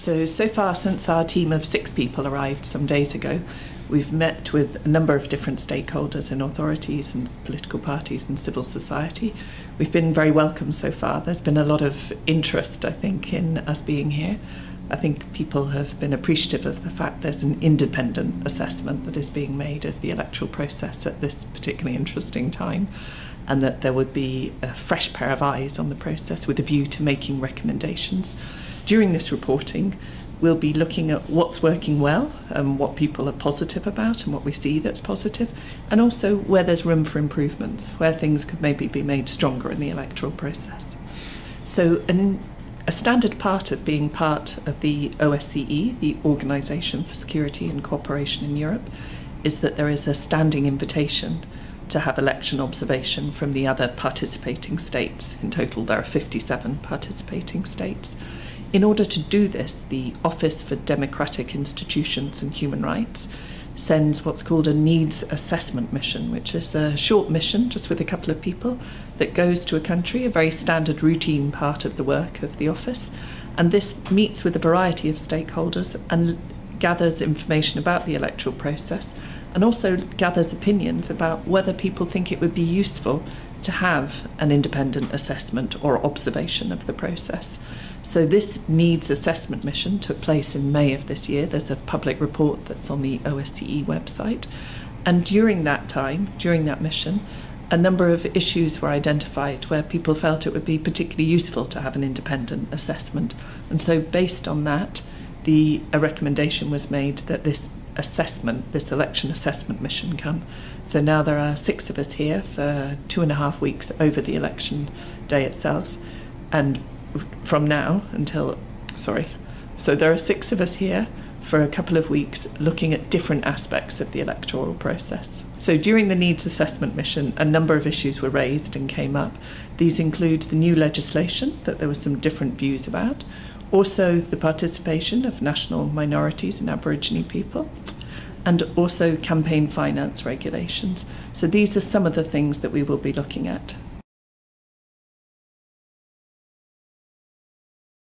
So far, since our team of 6 people arrived some days ago, we've met with a number of different stakeholders in authorities and political parties and civil society. We've been very welcome so far. There's been a lot of interest, I think, in us being here. I think people have been appreciative of the fact there's an independent assessment that is being made of the electoral process at this particularly interesting time, and that there would be a fresh pair of eyes on the process with a view to making recommendations. During this reporting, we'll be looking at what's working well and what people are positive about and what we see that's positive, and also where there's room for improvements, where things could maybe be made stronger in the electoral process. So a standard part of being part of the OSCE, the Organisation for Security and Cooperation in Europe, is that there is a standing invitation to have election observation from the other participating states. In total, there are 57 participating states. In order to do this, the Office for Democratic Institutions and Human Rights sends what's called a needs assessment mission, which is a short mission just with a couple of people that goes to a country, a very standard routine part of the work of the office. And this meets with a variety of stakeholders and gathers information about the electoral process, and also gathers opinions about whether people think it would be useful to have an independent assessment or observation of the process. So this needs assessment mission took place in May of this year. There's a public report that's on the OSCE website. And during that time, during that mission, a number of issues were identified where people felt it would be particularly useful to have an independent assessment. And so based on that, a recommendation was made that this election assessment mission come. So now there are 6 of us here for 2.5 weeks over the election day itself. And from now until, so there are 6 of us here for a couple of weeks looking at different aspects of the electoral process. So during the needs assessment mission, a number of issues were raised and came up. These include the new legislation that there were some different views about, also the participation of national minorities and Aboriginal people, and also campaign finance regulations. So these are some of the things that we will be looking at